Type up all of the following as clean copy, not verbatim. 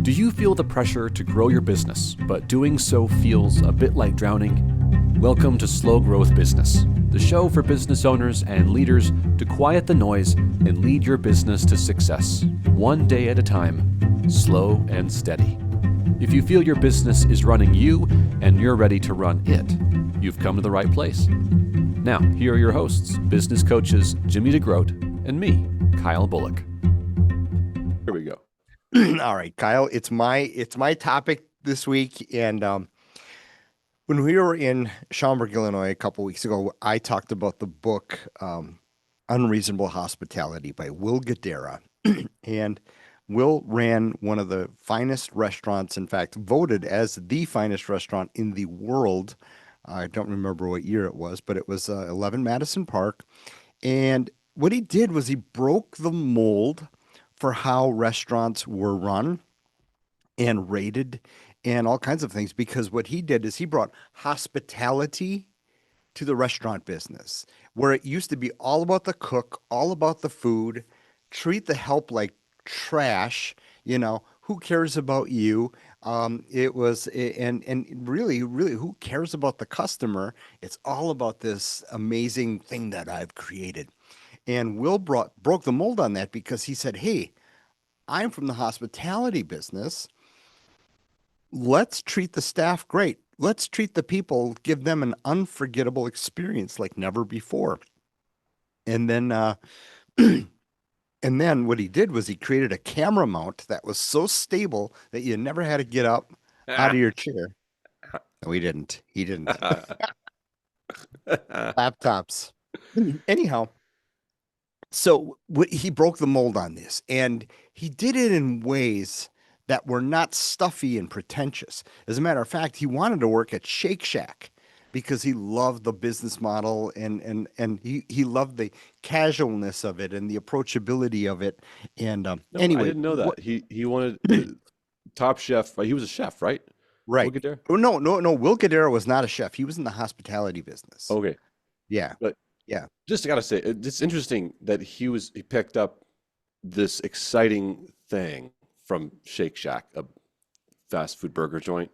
Do you feel the pressure to grow your business, but doing so feels a bit like drowning? Welcome to Slow Growth Business, the show for business owners and leaders to quiet the noise and lead your business to success, one day at a time, slow and steady. If you feel your business is running you and you're ready to run it, you've come to the right place. Now, here are your hosts, business coaches Jimmy DeGroot and me, Kyle Bullock. Here we go. All right, Kyle, it's my topic this week. And when we were in Schaumburg, Illinois, a couple weeks ago, I talked about the book Unreasonable Hospitality by Will Guidara. And Will ran one of the finest restaurants, in fact, voted as the finest restaurant in the world. I don't remember what year it was, but it was 11 Madison Park. And what he did was he broke the mold for how restaurants were run and rated and all kinds of things, because what he did is he brought hospitality to the restaurant business, where it used to be all about the cook, all about the food, treat the help like trash, who cares about you? It was, and really, who cares about the customer? It's all about this amazing thing that I've created. And Will broke the mold on that because he said, hey, I'm from the hospitality business. Let's treat the staff great. Let's treat the people, give them an unforgettable experience like never before. And then, and then what he did was he created a camera mount that was so stable that you never had to get up out of your chair. No, he didn't. He didn't. Laptops. Anyhow. So he broke the mold on this, and he did it in ways that were not stuffy and pretentious. As a matter of fact, he wanted to work at Shake Shack because he loved the business model and he loved the casualness of it and the approachability of it. And anyway, I didn't know that. He wanted the top chef. He was a chef, right? Right. Will Guidara? Oh, no. Will Guidara was not a chef. He was in the hospitality business. Okay. Yeah. But yeah. Just gotta say, it's interesting that he picked up this exciting thing from Shake Shack, a fast food burger joint.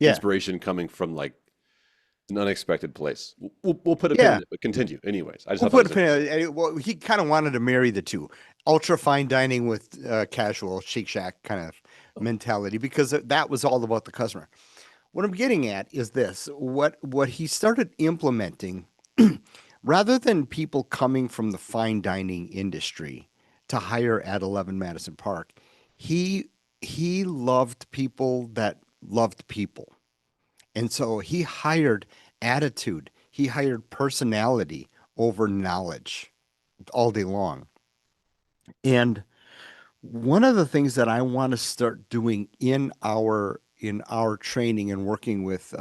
Yeah. Inspiration coming from like an unexpected place. We'll put a pin in it, but continue. Anyways, I just We'll thought put a pin in it. Well, he kind of wanted to marry the two, ultra fine dining with casual Shake Shack kind of mentality, because that was all about the customer. What I'm getting at is this: what he started implementing. Rather than people coming from the fine dining industry to hire at 11 Madison Park, he loved people that loved people. And so he hired attitude, he hired personality over knowledge all day long. And one of the things that I want to start doing in our training and working with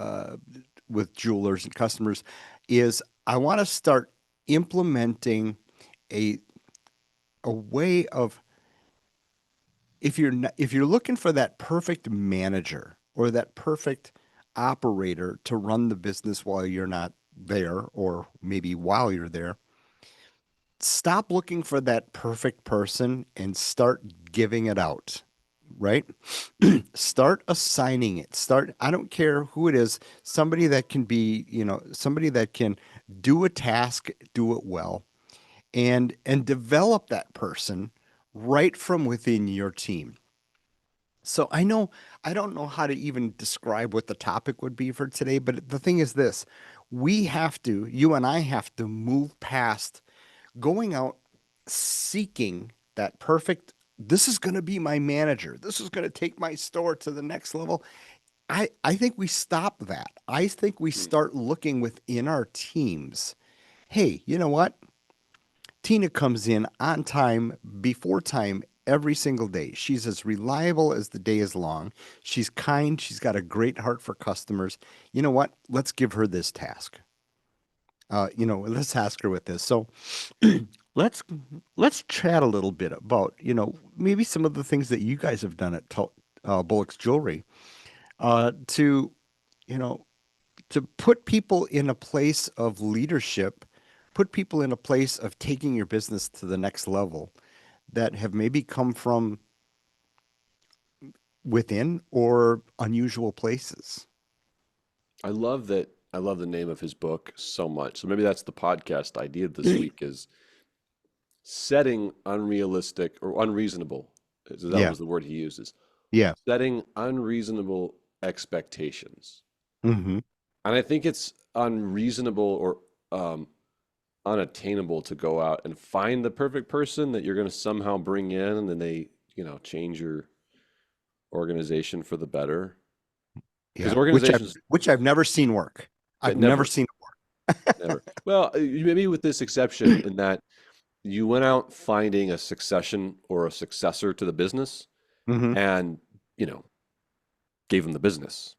jewelers and customers is I want to start implementing a way of, if you're looking for that perfect manager or that perfect operator to run the business while you're not there, or maybe while you're there, stop looking for that perfect person and start giving it out. Right? Start assigning it. I don't care who it is, somebody that can be, somebody that can do a task, do it well, and develop that person right from within your team. So I don't know how to even describe what the topic would be for today, but the thing is this: you and I have to move past going out seeking that perfect, this is going to be my manager, this is going to take my store to the next level. I think we stop that. I think we start looking within our teams. Hey, you know what? Tina comes in on time, before time, every single day. She's as reliable as the day is long. She's kind. She's got a great heart for customers. You know what? Let's give her this task. Let's ask her with this. So let's chat a little bit about, maybe some of the things that you guys have done at Bullock's Jewelry to, to put people in a place of leadership, put people in a place of taking your business to the next level, that have maybe come from within or unusual places. I love that. I love the name of his book so much. So maybe that's the podcast idea this week is setting unrealistic or unreasonable. That Yeah. was the word he uses. Yeah. Setting unreasonable expectations. Hmm. And I think it's unreasonable or unattainable to go out and find the perfect person that you're going to somehow bring in and then they, change your organization for the better. Because Yeah. Which I've organizations which I've never seen work. that I've never never, seen never. Well, maybe with this exception in that you went out finding a succession or a successor to the business Hmm. and, you know, gave them the business,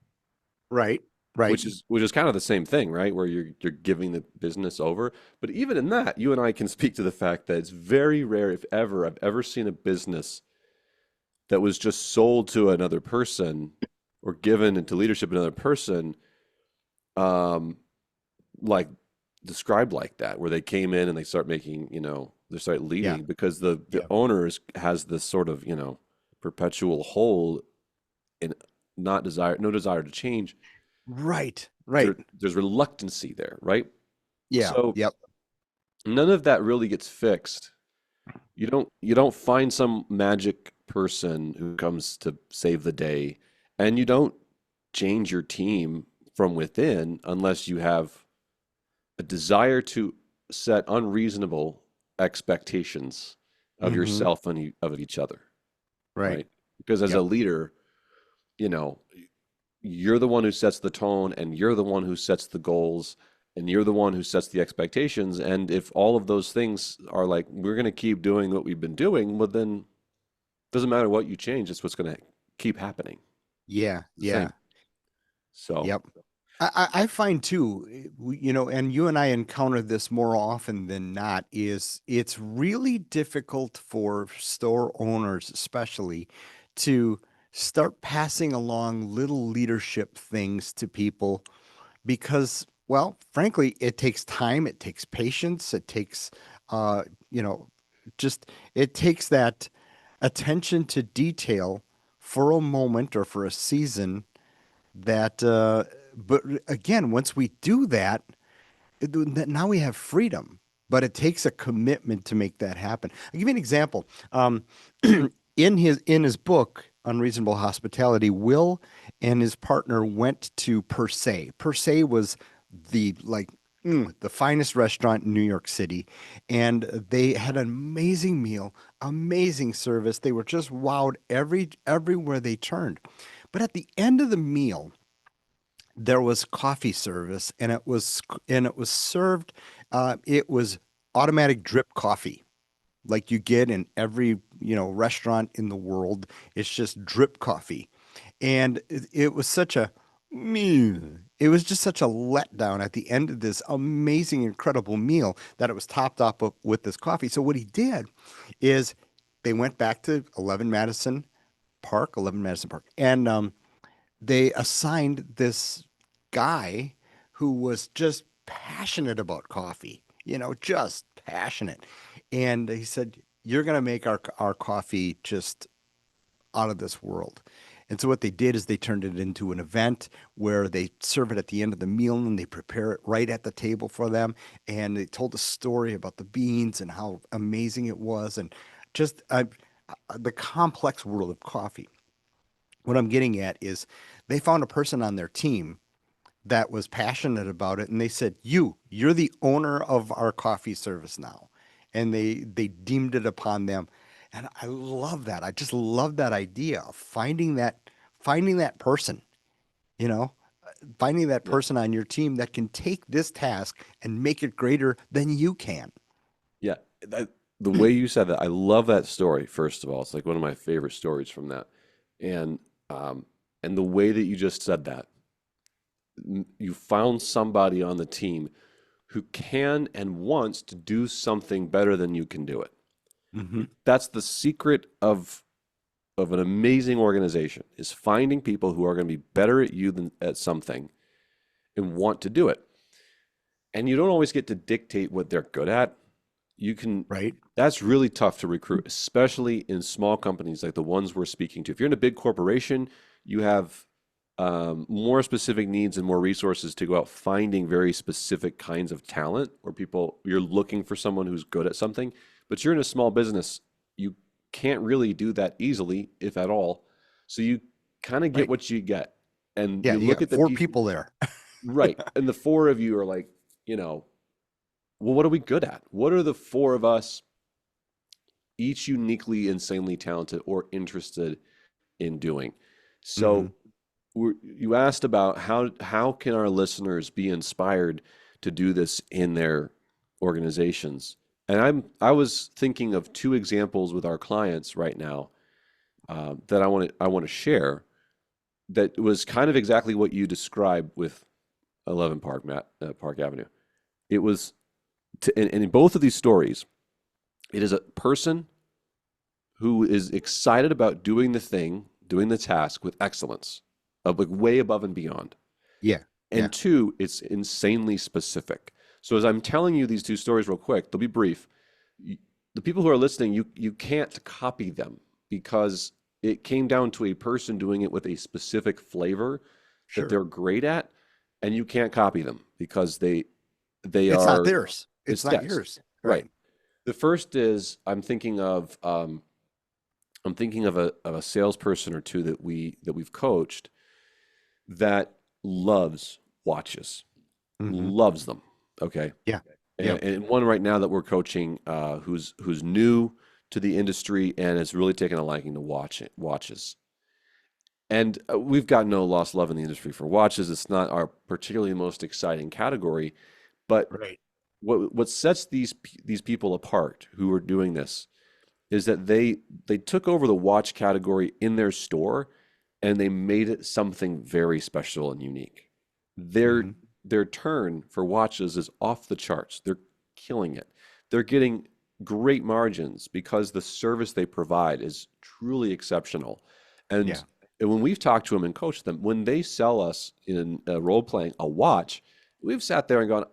Right. Right. which is kind of the same thing, right? Where you're giving the business over. But even in that, you and I can speak to the fact that it's very rare, if ever, I've ever seen a business that was just sold to another person or given into leadership another person, um, like described like that, where they came in and they start making, they start Yeah. leading because the Yeah. owners has this sort of, perpetual hold and no desire to change. Right. Right. There's reluctancy there, right? Yeah. So Yep. none of that really gets fixed. You don't find some magic person who comes to save the day, and you don't change your team from within unless you have a desire to set unreasonable expectations of Hmm. yourself and of each other, Right. right? Because as a Yep. leader, you know, you're the one who sets the tone and you're the one who sets the goals and you're the one who sets the expectations. And if all of those things are like, we're going to keep doing what we've been doing, well, then it doesn't matter what you change, it's what's going to keep happening. Yeah. The Yeah. same. So, Yep. I find too, and you and I encounter this more often than not, is it's really difficult for store owners, especially, to start passing along little leadership things to people because, well, frankly, it takes time, it takes patience, it takes, uh, you know, it takes that attention to detail for a moment or for a season that but again, once we do that, now we have freedom, but it takes a commitment to make that happen. I'll give you an example. In his book Unreasonable Hospitality, Will and his partner went to Per Se. Per Se was the finest restaurant in New York City, and they had an amazing meal, amazing service. They were just wowed everywhere they turned. But at the end of the meal, there was coffee service, and it was served. It was automatic drip coffee, like you get in every restaurant in the world. It's just drip coffee, and it was such a it was just such a letdown at the end of this amazing, incredible meal that it was topped up with this coffee. So what he did is they went back to 11 Madison Park, and they assigned this guy who was just passionate about coffee, just passionate. And he said, "You're going to make our coffee just out of this world." And so what they did is they turned it into an event where they serve it at the end of the meal and they prepare it right at the table for them. And they told a story about the beans and how amazing it was and just the complex world of coffee. What I'm getting at is they found a person on their team that was passionate about it, and they said, "You're the owner of our coffee service now," and they deemed it upon them, and I love that. I just love that idea of finding that person, you know, finding that yeah. person on your team that can take this task and make it greater than you can. Yeah. The way you said that, I love that story, first of all. It's like one of my favorite stories from that. And, um, and the way that you just said that, you found somebody on the team who can and wants to do something better than you can do it. Hmm. That's the secret of an amazing organization is finding people who are going to be better at you than at something and want to do it. And you don't always get to dictate what they're good at. You can Right? That's really tough to recruit, especially in small companies like the ones we're speaking to. If you're in a big corporation, you have more specific needs and more resources to go out finding very specific kinds of talent or people, you're looking for someone who's good at something. But you're in a small business, you can't really do that easily, if at all. So you kind of get Right. what you get. And Yeah, you you look got at the four people, people there. right? And the four of you are like, you know, well, what are we good at? What are the four of us each uniquely, insanely talented or interested in doing? Hmm. So you asked about how can our listeners be inspired to do this in their organizations, and I was thinking of two examples with our clients right now that I want to share. That was kind of exactly what you described with 11 Park Avenue. It was and in both of these stories, it is a person who is excited about doing the thing, doing the task with excellence, of like way above and beyond. Yeah. Yeah. And two, it's insanely specific. So as I'm telling you these two stories real quick, they'll be brief. The people who are listening, you can't copy them because it came down to a person doing it with a specific flavor that Sure. they're great at, and you can't copy them because they It's not are theirs. It's it's not theirs. yours. Right. Right. The first is I'm thinking of a salesperson or two that we've coached that loves watches, Hmm. loves them. Okay, Yeah. and, Yep. and one right now that we're coaching, who's new to the industry and has really taken a liking to watches. And we've got no lost love in the industry for watches. It's not our particularly most exciting category, but Right. what sets these people apart who are doing this is that they took over the watch category in their store and they made it something very special and unique. Their Hmm. their turn for watches is off the charts. They're killing it. They're getting great margins because the service they provide is truly exceptional. And, Yeah. and when we've talked to them and coached them, when they sell us in role playing a watch, we've sat there and gone,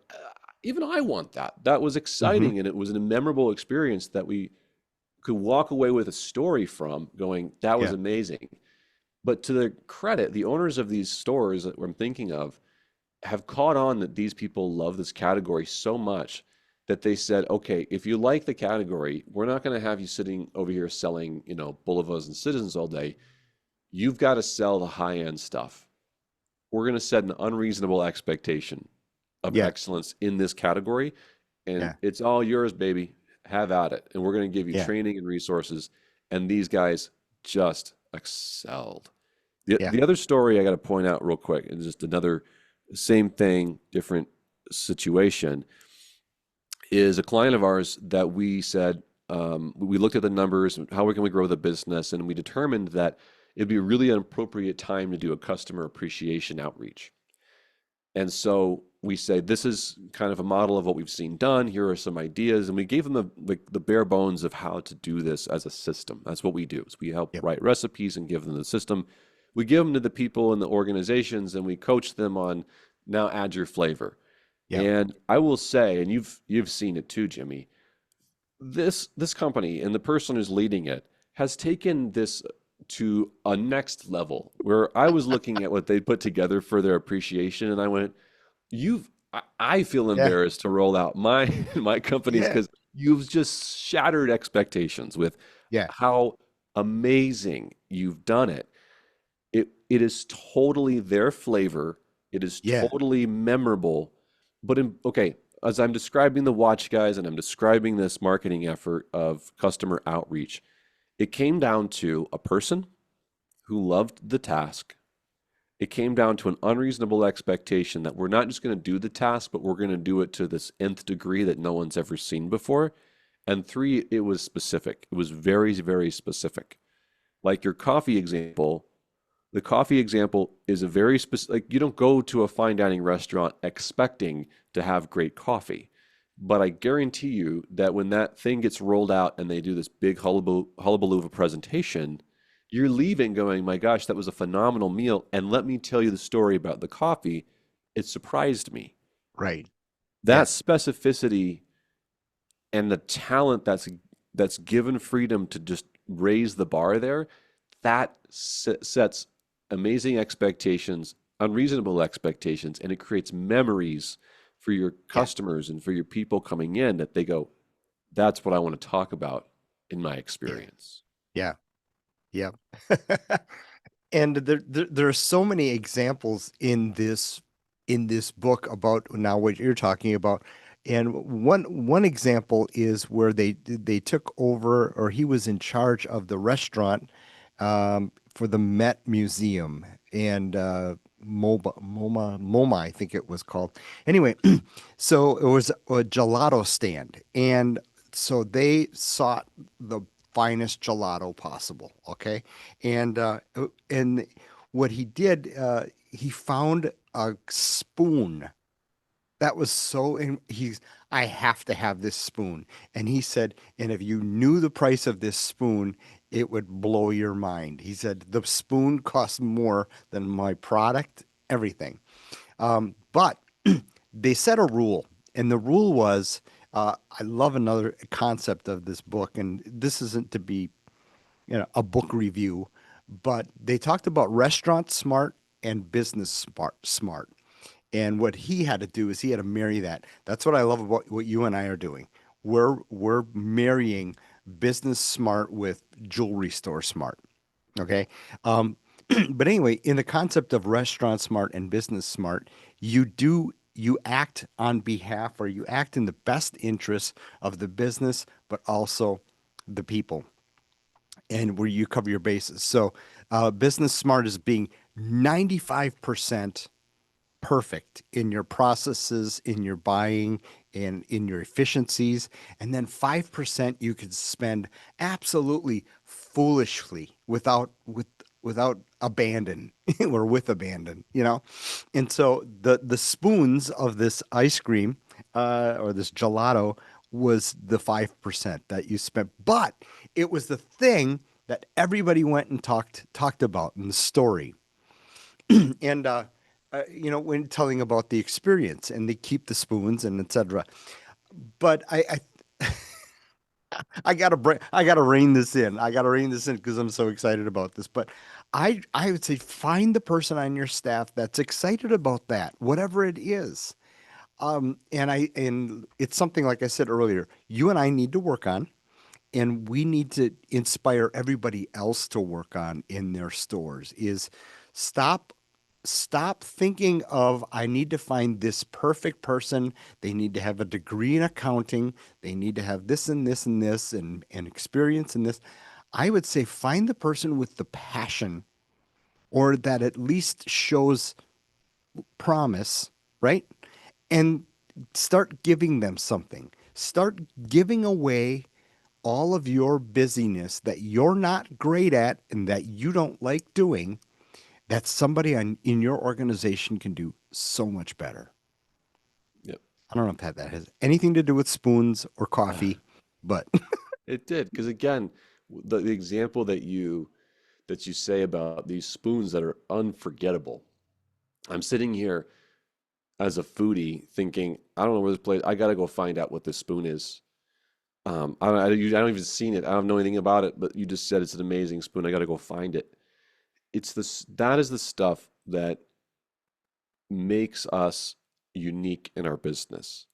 even I want that. That was Hmm. exciting and it was a memorable experience that we could walk away with a story from going, that was Yeah. amazing. But to their credit, the owners of these stores that I'm thinking of have caught on that these people love this category so much that they said, okay, if you like the category, we're not going to have you sitting over here selling, Boulevards and Citizens all day. You've got to sell the high end stuff. We're going to set an unreasonable expectation of Yeah. excellence in this category, and Yeah. it's all yours, baby. Have at it. And we're going to give you Yeah. training and resources. And these guys just excelled. The, Yeah. the other story I got to point out real quick, and just another same thing, different situation, is a client of ours that we said, we looked at the numbers, and how can we grow the business, and we determined that it'd be really an appropriate time to do a customer appreciation outreach. And so we say, this is kind of a model of what we've seen done. Here are some ideas. And we gave them the bare bones of how to do this as a system. That's what we do. Is we help Yep. write recipes and give them the system. We give them to the people in the organizations and we coach them on now add your flavor. Yep. And I will say, and you've seen it too, Jimmy, this company and the person who's leading it has taken this to a next level where I was looking at what they put together for their appreciation and I went, I feel Yeah. embarrassed to roll out my my companies Yeah. because you've just shattered expectations with Yeah. how amazing you've done it. It is totally their flavor. It is Yeah. totally memorable. But okay, as I'm describing the watch guys and I'm describing this marketing effort of customer outreach, it came down to a person who loved the task. It came down to an unreasonable expectation that we're not just going to do the task, but we're going to do it to this nth degree that no one's ever seen before. And three, it was specific. It was very, very specific. Like your coffee example, the coffee example is a very specific, like you don't go to a fine dining restaurant expecting to have great coffee. But I guarantee you that when that thing gets rolled out and they do this big hullabaloo of a presentation, you're leaving going, my gosh, that was a phenomenal meal. And let me tell you the story about the coffee. It surprised me. Right. That Yeah. specificity and the talent that's that's given freedom to just raise the bar there, that sets amazing expectations, unreasonable expectations, and it creates memories for your Yeah. customers and for your people coming in that they go, that's what I want to talk about in my Yeah. experience. Yeah. Yeah. And there are so many examples in this book about now what you're talking about. And one example is where they took over, or he was in charge of the restaurant for the Met Museum and MoMA, I think it was called. Anyway, so it was a gelato stand, and so they sought the finest gelato possible. Okay, and what he did, he found a spoon that was so, and I have to have this spoon. And he said, and if you knew the price of this spoon, it would blow your mind. He said, the spoon costs more than my product, everything. But they set a rule, and the rule was, I love another concept of this book, and this isn't to be, a book review, but they talked about restaurant smart and business smart. And what he had to do is he had to marry that. That's what I love about what you and I are doing. We're marrying business smart with jewelry store smart. Okay. Um, but anyway, in the concept of restaurant smart and business smart, you act on behalf, or you act in the best interests of the business, but also the people, and where you cover your bases. So, business smart is being 95% perfect in your processes, in your buying, and in your efficiencies. And then 5% you could spend absolutely foolishly without abandon or with abandon. And so the spoons of this ice cream or this gelato was the 5% that you spent, but it was the thing that everybody went and talked about in the story. And when telling about the experience, and they keep the spoons and etc. But I gotta rein this in. I gotta rein this in because I'm so excited about this. But I would say find the person on your staff that's excited about that, whatever it is. And it's something, like I said earlier, you and I need to work on, and we need to inspire everybody else to work on in their stores. Is stop stop thinking of, I need to find this perfect person. They need to have a degree in accounting. They need to have this and this and this and experience in this. I would say find the person with the passion, or that at least shows promise, right? And start giving them something. Start giving away all of your busyness that you're not great at and that you don't like doing, that somebody in your organization can do so much better. Yep. I don't know if that has anything to do with spoons or coffee, but It did, because again, the example that you say about these spoons that are unforgettable. I'm sitting here as a foodie thinking, I don't know where this place. I gotta go find out what this spoon is. I don't even seen it. I don't know anything about it, but you just said it's an amazing spoon. I gotta go find it. That is the stuff that makes us unique in our business.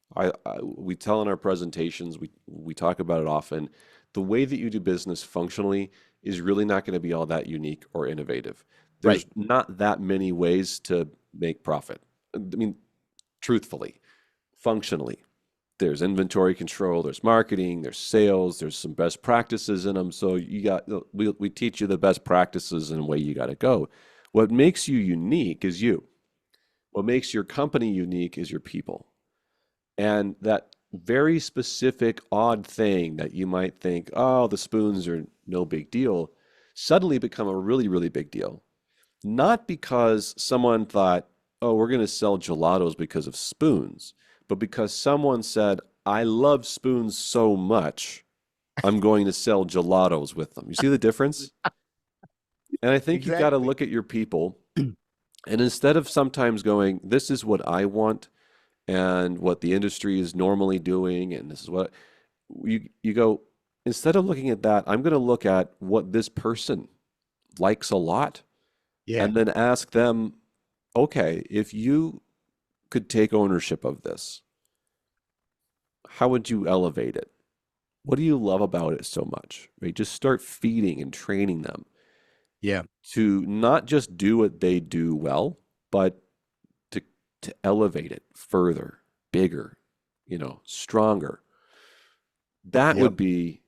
We tell in our presentations, we talk about it often. The way that you do business functionally is really not going to be all that unique or innovative. right. There's not that many ways to make profit. I mean, truthfully, functionally, there's inventory control, there's marketing, there's sales, there's some best practices in them. So we teach you the best practices and way you got to go. What makes you unique is you. What makes your company unique is your people. And that very specific, odd thing that you might think, oh, the spoons are no big deal, suddenly become a really, really big deal. Not because someone thought, oh, we're going to sell gelatos because of spoons, but because someone said, I love spoons so much, I'm going to sell gelatos with them. You see the difference? And I think you've got to Exactly. look at your people, and instead of sometimes going, this is what I want and what the industry is normally doing, and this is what you go. instead of looking at that, I'm going to look at what this person likes a lot Yeah. and then ask them, okay, if you could take ownership of this, how would you elevate it? What do you love about it so much? Right? Just start feeding and training them Yeah. to not just do what they do well, but to elevate it further, bigger, stronger. That Yep. would be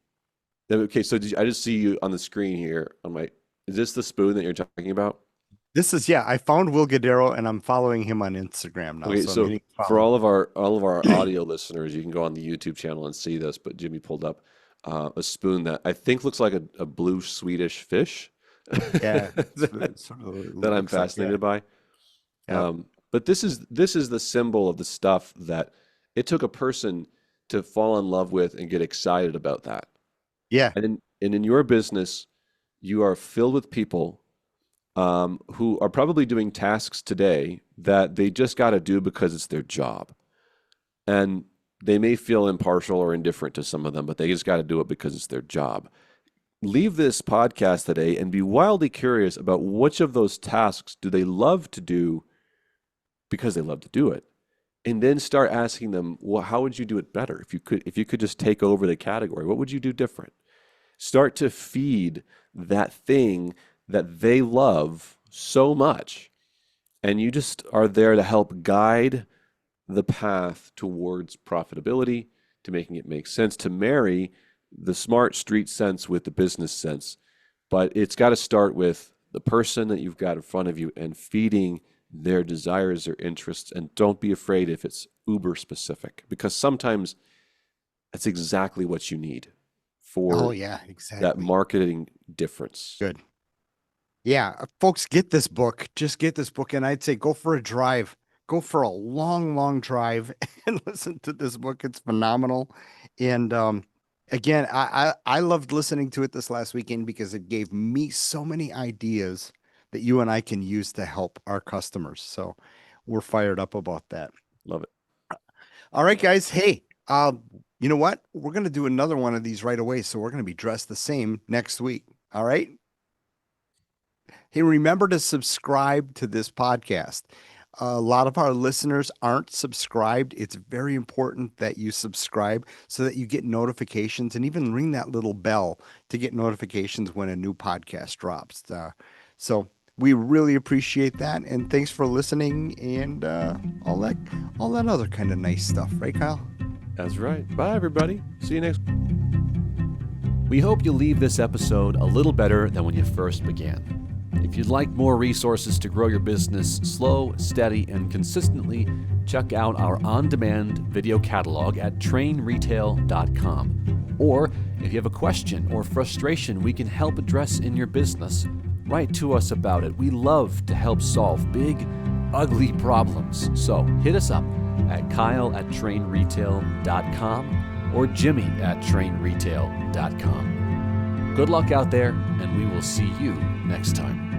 okay. So I just see you on the screen here on my. Is this the spoon that you're talking about? This is, yeah, I found Will Guidara and I'm following him on Instagram now. Okay, So I'm so hitting for follow. all of our audio listeners, you can go on the YouTube channel and see this. But Jimmy pulled up a spoon that I think looks like a blue Swedish fish Yeah. that, It sort of that I'm looks like, yeah. fascinated by. Yep. But this is the symbol of the stuff that it took a person to fall in love with and get excited about that. Yeah. And in your business, you are filled with people who are probably doing tasks today that they just got to do because it's their job. And they may feel impartial or indifferent to some of them, but they just got to do it because it's their job. Leave this podcast today and be wildly curious about which of those tasks do they love to do because they love to do it. And then start asking them, well, how would you do it better? If you could just take over the category, what would you do different? Start to feed that thing that they love so much. And you just are there to help guide the path towards profitability, to making it make sense, to marry the smart street sense with the business sense. But it's got to start with the person that you've got in front of you and feeding their desires, their interests. And don't be afraid if it's uber specific, because sometimes that's exactly what you need Oh, for yeah, that exactly. marketing difference. Good. Yeah, folks, get this book. Just get this book. And I'd say go for a drive. Go for a long, long drive and listen to this book. It's phenomenal. And again, I loved listening to it this last weekend because it gave me so many ideas that you and I can use to help our customers. So we're fired up about that. Love it. All right, guys. Hey, you know what? We're going to do another one of these right away. So we're going to be dressed the same next week. All right. Hey, remember to subscribe to this podcast. A lot of our listeners aren't subscribed. It's very important that you subscribe so that you get notifications and even ring that little bell to get notifications when a new podcast drops. So we really appreciate that. And thanks for listening and all that other kind of nice stuff, right, Kyle? That's right. Bye, everybody. See you next. We hope you leave this episode a little better than when you first began. If you'd like more resources to grow your business slow, steady, and consistently, check out our on-demand video catalog at trainretail.com. Or if you have a question or frustration we can help address in your business, write to us about it. We love to help solve big, ugly problems. So hit us up at kyle@trainretail.com or jimmy@trainretail.com. Good luck out there, and we will see you next time.